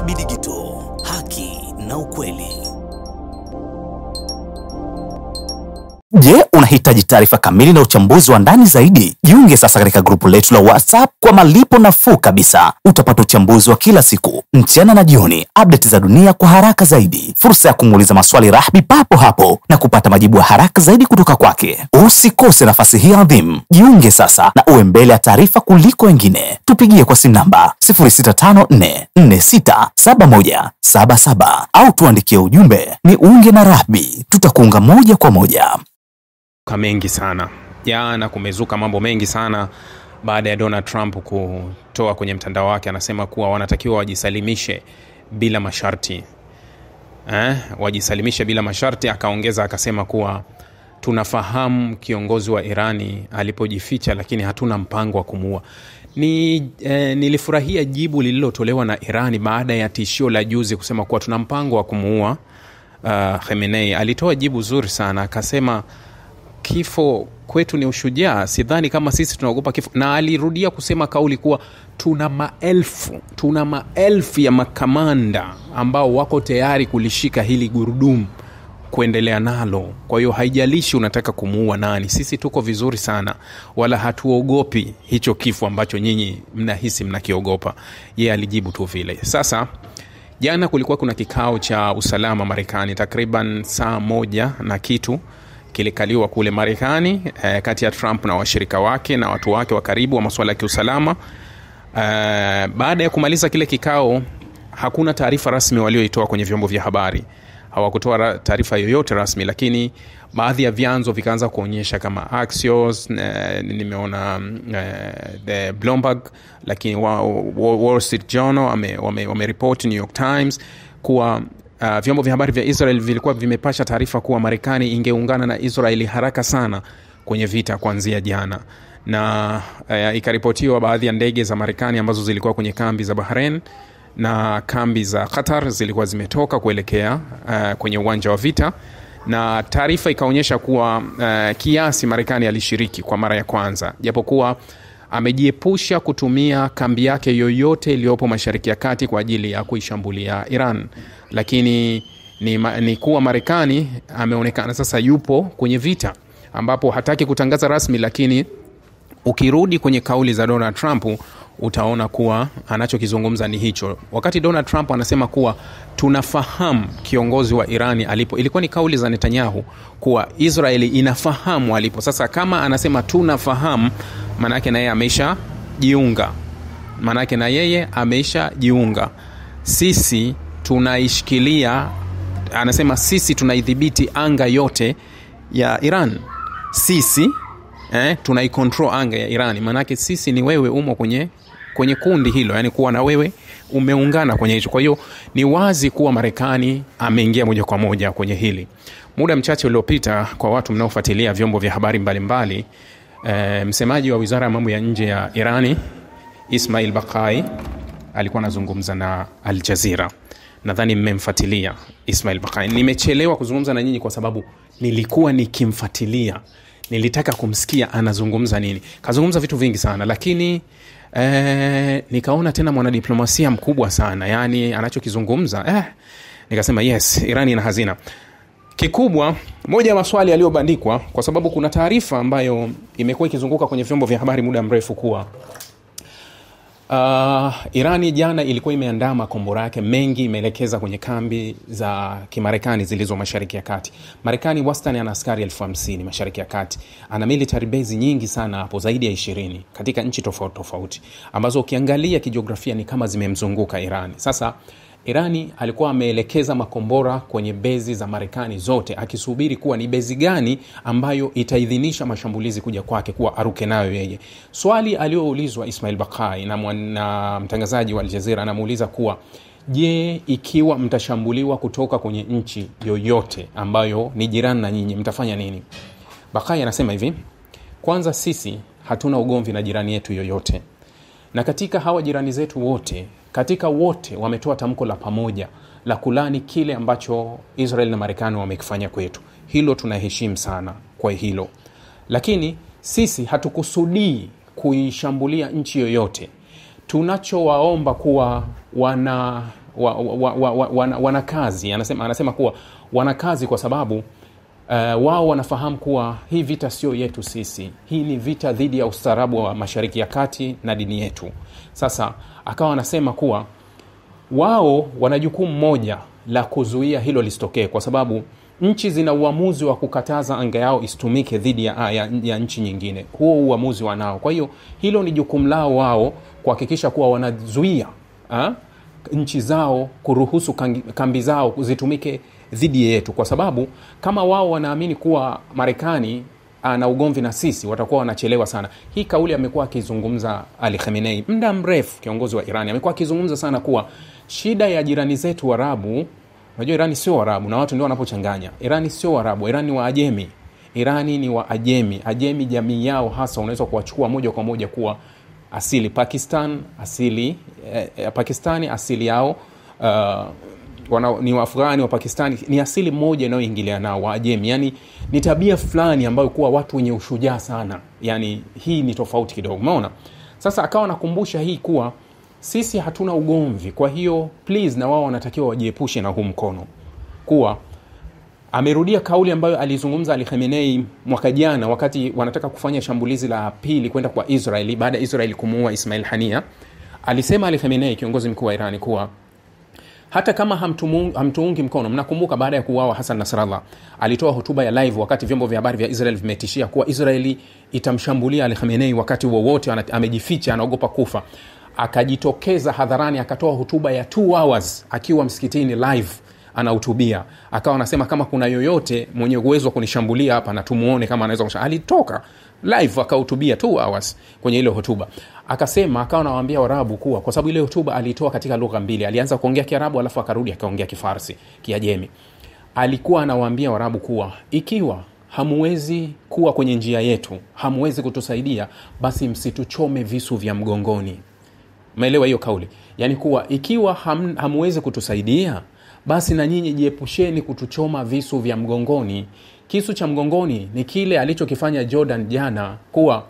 Rahby Digital, haki na ukweli. Je, unahitaji taarifa kamili na uchambuzi wa ndani zaidi? Jiunge sasa katika grupu letu la WhatsApp kwa malipo nafuu kabisa. Utapata uchambuzi wa kila siku, mchana na jioni, update za dunia kwa haraka zaidi, fursa ya kumuuliza maswali Rahby papo hapo na kupata majibu ya haraka zaidi kutoka kwake. Usikose nafasi hii adhimu. Jiunge sasa na uwe mbele ya taarifa kuliko wengine. Tupigie kwa simu namba 0654467177 au tuandikie ujumbe ni unge na Rahby. Tutakuunga moja kwa moja. Mengi sana. Jana kumezuka mambo mengi sana baada ya Donald Trump kutoa kwenye mtandao wake, anasema kuwa wanatakiwa wajisalimishe bila masharti. Wajisalimishe bila masharti. Akaongeza akasema kuwa tunafahamu kiongozi wa Irani alipojificha, lakini hatuna mpango wa kumuua. Nilifurahia jibu lililotolewa na Irani baada ya tishio la juzi kusema kuwa tuna mpango wa kumuua Khamenei. Alitoa jibu zuri sana, akasema kifo kwetu ni ushujaa, sidhani kama sisi tunaogopa kifo. Na alirudia kusema kauli kuwa tuna maelfu ya makamanda ambao wako tayari kulishika hili gurudumu kuendelea nalo. Kwa hiyo haijalishi unataka kumuua nani, sisi tuko vizuri sana, wala hatuogopi hicho kifo ambacho nyinyi mnahisi mnakiogopa. Yeye alijibu tu vile. Sasa jana kulikuwa kuna kikao cha usalama Marekani, takriban saa 1 na kitu kilikaliwa kule Marekani kati ya Trump na washirika wake na watu wake wa karibu wa masuala ya kiusalama. Baada ya kumaliza kile kikao, hakuna taarifa rasmi walioitoa kwenye vyombo vya habari. Hawakutoa taarifa yoyote rasmi, lakini baadhi ya vyanzo vikaanza kuonyesha kama Axios, nimeona the Bloomberg, lakini Wall Street Journal wameripoti, New York Times, kuwa vyombo vya habari vya Israel vilikuwa vimepasha taarifa kuwa Marekani ingeungana na Israeli haraka sana kwenye vita kuanzia jana. Na ikaripotiwa baadhi ya ndege za Marekani ambazo zilikuwa kwenye kambi za Bahrain na kambi za Qatar zilikuwa zimetoka kuelekea kwenye uwanja wa vita, na taarifa ikaonyesha kuwa kiasi Marekani alishiriki kwa mara ya kwanza, japokuwa amejiepusha kutumia kambi yake yoyote iliyopo Mashariki ya Kati kwa ajili ya kuishambulia Iran. Lakini ni kuwa Marekani ameonekana sasa yupo kwenye vita, ambapo hataki kutangaza rasmi, lakini ukirudi kwenye kauli za Donald Trump utaona kuwa anachokizungumza ni hicho. Wakati Donald Trump anasema kuwa tunafahamu kiongozi wa Irani alipo, ilikuwa ni kauli za Netanyahu kuwa Israeli inafahamu alipo. Sasa kama anasema tunafahamu, maana yake na yeye amesha jiunga. Sisi tunaishikilia, anasema sisi tunaidhibiti anga yote ya Iran. Sisi tunaikontrol anga ya Iran. Maana yake sisi ni wewe umo kwenye kundi hilo, yani kuwa na wewe umeungana kwenye hicho. Kwa hiyo ni wazi kuwa Marekani ameingia moja kwa moja kwenye hili. Muda mchache uliopita, kwa watu mnaofuatilia vyombo vya habari mbalimbali, msemaji wa Wizara ya Mambo ya Nje ya Irani, Ismail Baqai, alikuwa anazungumza na Al Jazeera. Nadhani mmemfuatilia Ismail Baqai. Nimechelewa kuzungumza na nyinyi kwa sababu nilikuwa nikimfuatilia, nilitaka kumsikia anazungumza nini. Kazungumza vitu vingi sana, lakini nikaona tena mwanadiplomasia mkubwa sana, yani anachokizungumza nikasema yes, Irani ina hazina kikubwa. Moja ya maswali yaliyobandikwa, kwa sababu kuna taarifa ambayo imekuwa ikizunguka kwenye vyombo vya habari muda mrefu kuwa Irani jana ilikuwa imeandaa makombora yake mengi, imeelekeza kwenye kambi za Kimarekani zilizo Mashariki ya Kati. Marekani wastani ana askari 50,000 Mashariki ya Kati. Ana military base nyingi sana hapo, zaidi ya 20 katika nchi tofauti tofauti, ambazo ukiangalia kijiografia ni kama zimemzunguka Irani. Sasa Irani alikuwa ameelekeza makombora kwenye bezi za Marekani zote, akisubiri kuwa ni bezi gani ambayo itaidhinisha mashambulizi kuja kwake kuwa aruke nayo yeye. Swali alioulizwa Ismail Baqai na mtangazaji wa Al Jazeera, anamuuliza kuwa je, ikiwa mtashambuliwa kutoka kwenye nchi yoyote ambayo ni jirani na nyinyi, mtafanya nini? Baqai anasema hivi: kwanza, sisi hatuna ugomvi na jirani yetu yoyote, na katika hawa jirani zetu wote, wote wametoa tamko la pamoja la kulani kile ambacho Israel na Marekani wamekifanya kwetu. Hilo tunaheshimu sana kwa hilo. Lakini sisi hatukusudii kuishambulia nchi yoyote. Tunachowaomba kuwa wana kazi. Anasema kuwa wana kazi kwa sababu wao wanafahamu kuwa hii vita sio yetu sisi, hii ni vita dhidi ya ustaarabu wa Mashariki ya Kati na dini yetu. Sasa akawa anasema kuwa wao wana jukumu moja la kuzuia hilo lisitokee, kwa sababu nchi zina uamuzi wa kukataza anga yao isitumike dhidi ya nchi nyingine. Huo uamuzi wanao. Kwa hiyo hilo ni jukumu lao wao kuhakikisha kuwa wanazuia nchi zao kuruhusu kambi zao zitumike dhidi yetu, kwa sababu kama wao wanaamini kuwa Marekani na ugomvi na sisi, watakuwa wanachelewa sana. Hii kauli amekuwa akizungumza Ali Khamenei muda mrefu, kiongozi wa Iran. Amekuwa akizungumza sana kuwa shida ya jirani zetu Waarabu, unajua Irani sio Waarabu na watu ndio wanapochanganya. Irani sio Waarabu, Irani ni Waajemi. Irani ni Waajemi. Ajemi jamii yao hasa unaweza kuwachukua moja kwa moja kuwa asili Pakistani asili yao ni Waafghani wa Pakistani, ni asili moja inayoingilia nao Waajemi. Yani ni tabia fulani ambayo kuwa watu wenye ushujaa sana. Yani hii ni tofauti kidogo, umeona? Sasa akawa nakumbusha hii kuwa sisi hatuna ugomvi, kwa hiyo please na wao wanatakiwa wajiepushe na huu mkono. Kuwa amerudia kauli ambayo alizungumza Ali Khamenei mwaka jana wakati wanataka kufanya shambulizi la pili kwenda kwa Israeli baada ya Israeli kumuua Ismail Hania. Alisema Ali Khamenei, kiongozi mkuu wa Iran, kuwa hata kama hamtuungi mkono, mnakumbuka baada ya kuuawa Hassan Nasrallah alitoa hotuba ya live wakati vyombo vya habari vya Israel vimetishia kuwa Israeli itamshambulia Ali Khamenei wakati wowote, amejificha, anaogopa kufa. Akajitokeza hadharani akatoa hotuba ya 2 hours akiwa msikitini live anahutubia. Akawa anasema kama kuna yoyote mwenye uwezo wa kunishambulia hapa na tumuone kama anaweza alitoka live akahutubia 2 hours kwenye ile hotuba. Akasema, akawa anawaambia Waarabu kuwa kwa sababu ile hotuba alitoa katika lugha mbili. Alianza kuongea Kiarabu alafu akarudi akaongea Kifarsi, Kiajemi. Alikuwa anawaambia Waarabu kuwa ikiwa hamuwezi kuwa kwenye njia yetu, hamuwezi kutusaidia, basi msituchome visu vya mgongoni. Umeelewa hiyo kauli? Yani kuwa ikiwa hamuwezi kutusaidia, basi na nyinyi jiepusheni kutuchoma visu vya mgongoni. Kisu cha mgongoni ni kile alichokifanya Jordan jana, kuwa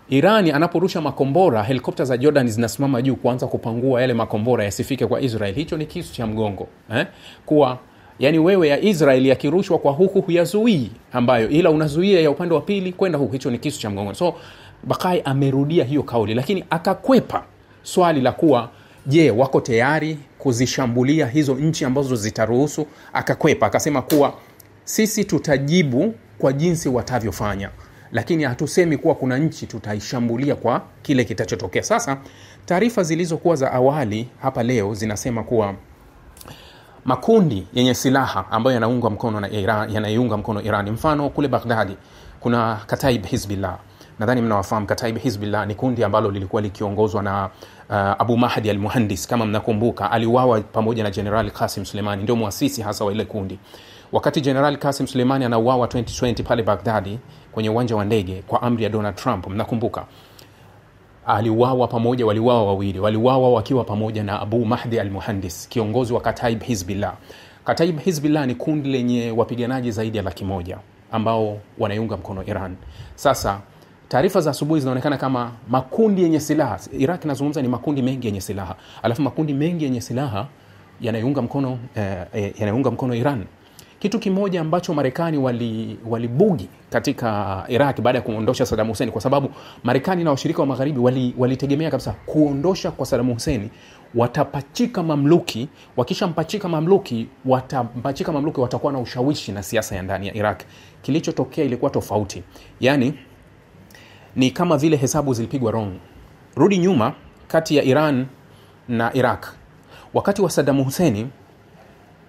Irani anaporusha makombora, helikopta za Jordan zinasimama juu kuanza kupangua yale makombora yasifike kwa Israel. Hicho ni kisu cha mgongo. Kuwa yani wewe ya Israel yakirushwa kwa huku huyazuii, ambayo ila unazuia ya upande wa pili kwenda huku. Hicho ni kisu cha mgongo. So Bakai amerudia hiyo kauli, lakini akakwepa swali la kuwa je, wako tayari kuzishambulia hizo nchi ambazo zitaruhusu. Akakwepa, akasema kuwa sisi tutajibu kwa jinsi watavyofanya, lakini hatusemi kuwa kuna nchi tutaishambulia kwa kile kitachotokea. Sasa taarifa zilizokuwa za awali hapa leo zinasema kuwa makundi yenye silaha ambayo yanaunga mkono na Iran, yanaiunga mkono Iran, mfano kule Baghdadi kuna Kataib Hizbillah. Nadhani mnawafahamu Kataib Hizbillah ni kundi ambalo lilikuwa likiongozwa na Abu Mahdi al-Muhandis. Kama mnakumbuka, aliuawa pamoja na General Qasim Soleimani, ndio muasisi hasa wa ile kundi. Wakati General Qasim Soleimani anauawa 2020 pale Baghdadi kwenye uwanja wa ndege kwa amri ya Donald Trump, mnakumbuka, aliuawa pamoja, waliuawa wawili, waliuawa wakiwa pamoja na Abu Mahdi al-Muhandis, kiongozi wa Kataib Hizbillah. Kataib Hizbillah ni kundi lenye wapiganaji zaidi ya 100,000 ambao wanaiunga mkono Iran. Sasa taarifa za asubuhi zinaonekana kama makundi yenye silaha, Iraq nazungumza ni makundi mengi yenye silaha, alafu makundi mengi yenye silaha yanaiunga mkono Iran. Kitu kimoja ambacho Marekani walibugi katika Iraq baada ya kuondosha Saddam Hussein, kwa sababu Marekani na washirika wa magharibi walitegemea kabisa kuondosha kwa Saddam Hussein watapachika mamluki. Wakishampachika mamluki, watakuwa na ushawishi na siasa ya ndani ya Iraq. Kilichotokea ilikuwa tofauti. Yani ni kama vile hesabu zilipigwa wrong. Rudi nyuma kati ya Iran na Iraq. Wakati wa Saddam Hussein,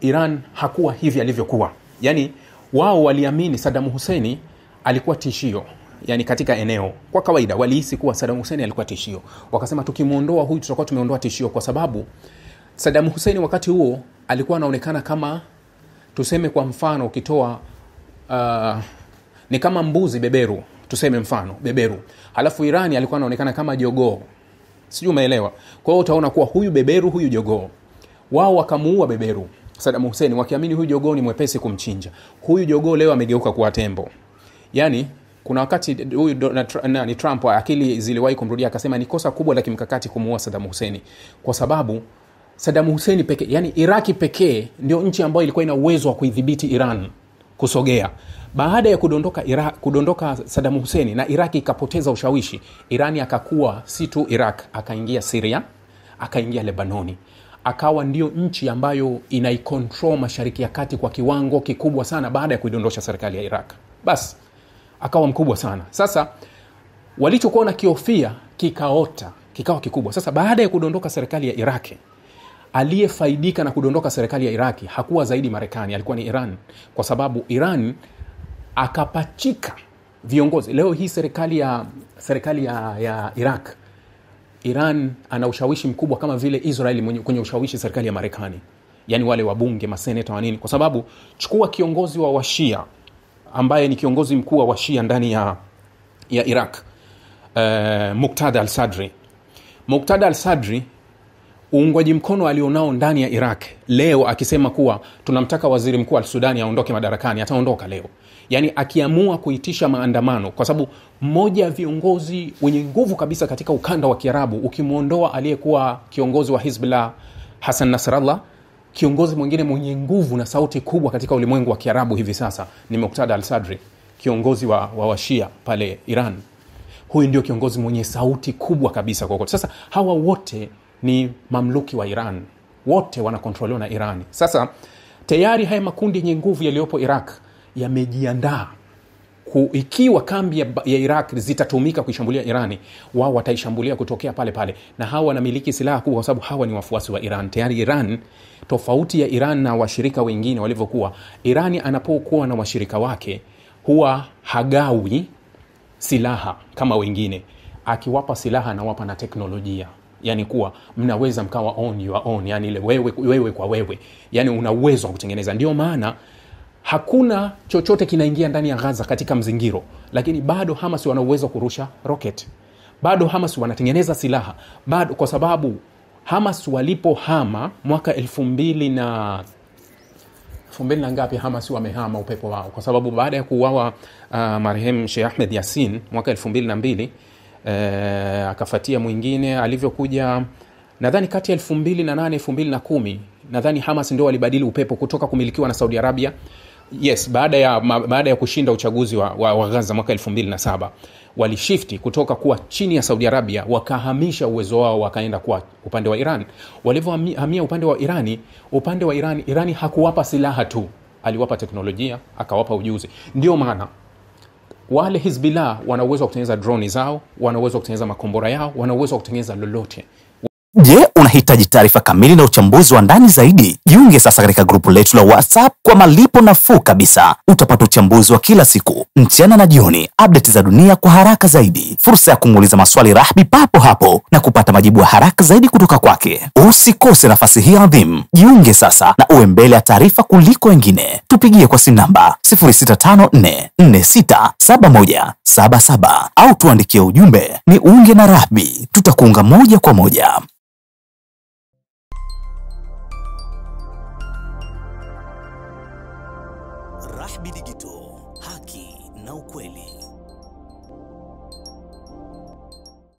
Iran hakuwa hivi alivyokuwa. Yani wao waliamini Saddam Hussein alikuwa tishio, yani katika eneo. Kwa kawaida walihisi kuwa Saddam Hussein alikuwa tishio. Wakasema tukimuondoa huyu tutakuwa tumeondoa tishio, kwa sababu Saddam Hussein wakati huo alikuwa anaonekana kama, tuseme kwa mfano ukitoa ni kama mbuzi beberu, tuseme mfano beberu. Halafu Irani alikuwa anaonekana kama jogoo. Sijui umeelewa. Kwa hiyo utaona kuwa huyu beberu, huyu jogoo. Wao wakamuua beberu Saddam Hussein wakiamini huyu jogoo ni mwepesi kumchinja. Huyu jogoo leo amegeuka kuwa tembo. Yani kuna wakati huyu Trump akili ziliwahi kumrudia, akasema ni kosa kubwa la kimkakati kumuua Saddam Hussein, kwa sababu Saddam Hussein pekee, yani Iraki pekee ndio nchi ambayo ilikuwa ina uwezo wa kuidhibiti Iran kusogea. Baada ya kudondoka Saddam Hussein na Iraki ikapoteza ushawishi, Irani akakuwa si tu Iraq, akaingia Syria, akaingia Lebanoni, akawa ndio nchi ambayo inaikontrol Mashariki ya Kati kwa kiwango kikubwa sana baada ya kuidondosha serikali ya Iraq. Bas, akawa mkubwa sana. Sasa walichokuwa na kiofia kikawa kikubwa. Sasa baada ya kudondoka serikali ya Iraki, aliyefaidika na kudondoka serikali ya Iraki hakuwa zaidi Marekani, alikuwa ni Iran, kwa sababu Iran akapachika viongozi. Leo hii serikali ya Iraq, Iran ana ushawishi mkubwa kama vile Israeli kwenye ushawishi serikali ya Marekani, yani wale wabunge, maseneta wa nini, kwa sababu chukua kiongozi wa Washia ambaye ni kiongozi mkuu wa Washia ndani ya Iraq, Muqtada al-Sadri. Muqtada al-Sadri, uungwaji mkono alionao ndani ya Iraq leo, akisema kuwa tunamtaka waziri mkuu al-Sudani aondoke madarakani, ataondoka leo. Yani akiamua kuitisha maandamano, kwa sababu mmoja ya viongozi wenye nguvu kabisa katika ukanda wa Kiarabu, ukimuondoa aliyekuwa kiongozi wa Hizbullah Hassan Nasrallah, kiongozi mwingine mwenye nguvu na sauti kubwa katika ulimwengu wa Kiarabu hivi sasa ni Muqtada al-Sadri, kiongozi wa Washia pale Iran. Huyu ndio kiongozi mwenye sauti kubwa kabisa kokote. Sasa hawa wote ni mamluki wa Iran, wote wanakontroliwa na Iran. Sasa tayari haya makundi yenye nguvu yaliyopo Iraq yamejiandaa ikiwa kambi ya Iraq zitatumika kuishambulia Irani, wao wataishambulia kutokea pale pale, na hawa wanamiliki silaha kubwa kwa sababu hawa ni wafuasi wa Iran. Tayari Iran, tofauti ya Iran na washirika wengine walivyokuwa, Irani anapokuwa na washirika wake huwa hagawi silaha kama wengine. Akiwapa silaha anawapa na teknolojia, yani kuwa mnaweza mkawa on your own, yani ile wewe kwa wewe, yani una uwezo wa kutengeneza. Ndio maana hakuna chochote kinaingia ndani ya Gaza katika mzingiro, lakini bado Hamas wana uwezo kurusha rocket, bado Hamas wanatengeneza silaha, bado, kwa sababu Hamas walipohama mwaka 2000 na ngapi, Hamas wamehama upepo wao, kwa sababu baada ya kuuawa marehemu Sheikh Ahmed Yassin mwaka 2002, akafuatia mwingine alivyokuja, nadhani kati ya 2008 2010, nadhani Hamas ndio walibadili upepo kutoka kumilikiwa na Saudi Arabia. Yes, baada ya kushinda uchaguzi wa Gaza mwaka 2007, walishifti kutoka kuwa chini ya Saudi Arabia, wakahamisha uwezo wao wakaenda kwa upande wa Iran. Walivyohamia upande wa Irani hakuwapa silaha tu, aliwapa teknolojia, akawapa ujuzi. Ndio maana wale Hizbullah wana uwezo wa kutengeneza drone zao, wana uwezo wa kutengeneza makombora yao, wana uwezo wa kutengeneza lolote. Je, unahitaji taarifa kamili na uchambuzi wa ndani zaidi? Jiunge sasa katika grupu letu la WhatsApp kwa malipo nafuu kabisa. Utapata uchambuzi wa kila siku, mchana na jioni, update za dunia kwa haraka zaidi, fursa ya kumuuliza maswali Rahbi papo hapo na kupata majibu ya haraka zaidi kutoka kwake. Usikose nafasi hii adhimu. Jiunge sasa na uwe mbele ya taarifa kuliko wengine. Tupigie kwa simu namba 0654467177 au tuandikie ujumbe ni unge na Rahbi. Tutakuunga moja kwa moja. Rahbi Digital, haki na ukweli.